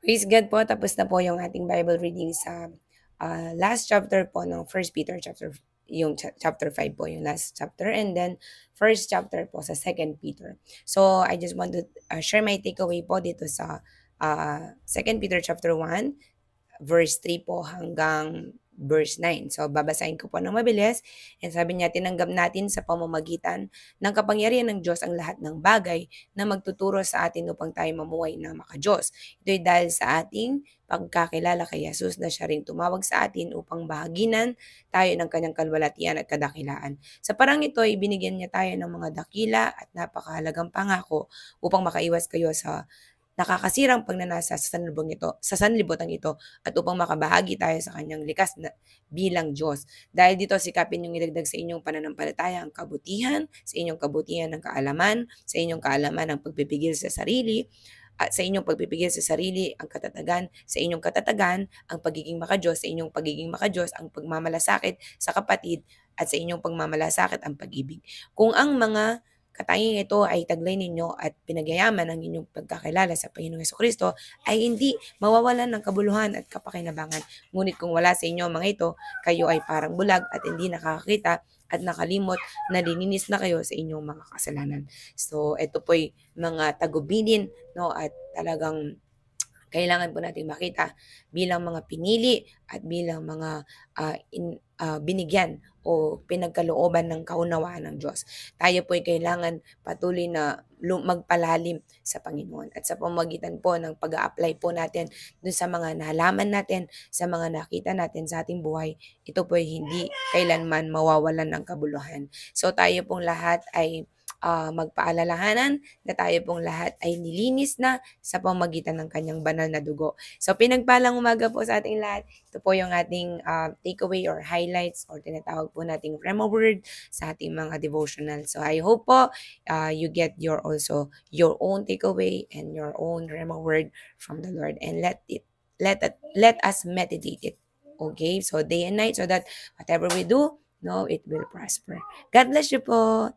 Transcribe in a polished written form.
Praise God po, tapos na po yung ating Bible reading sa last chapter po ng First Peter chapter yung chapter 5 po yung last chapter, and then first chapter po sa Second Peter. So I just want to share my takeaway po dito sa Second Peter chapter 1 verse 3 po hanggang verse 9. So, babasahin ko po ng mabilis. And sabi niya, tinanggap natin sa pamamagitan ng kapangyarihan ng Diyos ang lahat ng bagay na magtuturo sa atin upang tayo mamuhay na makadiyos. Ito'y dahil sa ating pagkakilala kay Jesus na siya rin tumawag sa atin upang bahaginan tayo ng kanyang kalwalatian at kadakilaan. Sa parang ito, ibinigyan niya tayo ng mga dakila at napakahalagang pangako upang makaiwas kayo sa nakakasirang pagnanasa sa sanlibutan ito at upang makabahagi tayo sa kanyang likas na bilang Diyos. Dahil dito sikapin yung ilagdag sa inyong pananampalataya ang kabutihan, sa inyong kabutihan ng kaalaman, sa inyong kaalaman ang pagpipigil sa sarili, at sa inyong pagpipigil sa sarili ang katatagan, sa inyong katatagan ang pagiging makadiyos, sa inyong pagiging makadiyos ang pagmamalasakit sa kapatid, at sa inyong pagmamalasakit ang pag-ibig. Kung ang mga katanging ito ay taglay ninyo at pinagyayaman ang inyong pagkakilala sa Panginoong Hesukristo, ay hindi mawawalan ng kabuluhan at kapakinabangan. Ngunit kung wala sa inyo mga ito, kayo ay parang bulag at hindi nakakakita at nakalimot na lininis na kayo sa inyong mga kasalanan. So, ito po'y mga tagubilin, no, at talagang kailangan po natin makita bilang mga pinili at bilang mga binigyan o pinagkalooban ng kaunawaan ng Diyos. Tayo po ay kailangan patuloy na magpalalim sa Panginoon. At sa pamagitan po ng pag apply po natin dun sa mga nalaman natin, sa mga nakita natin sa ating buhay, ito po ay hindi kailanman mawawalan ng kabuluhan. So tayo pong lahat ay magpaalalahanan na tayo pong lahat ay nilinis na sa pamagitan ng kanyang banal na dugo. So pinagpalang umaga po sa ating lahat. Ito po yung ating takeaway or highlights or tinatawag po nating Rema word sa ating mga devotional. So I hope po you get also your own takeaway and your own Rema word from the Lord, and let us meditate it. Okay? So day and night, so that whatever we do, no, it will prosper. God bless you po.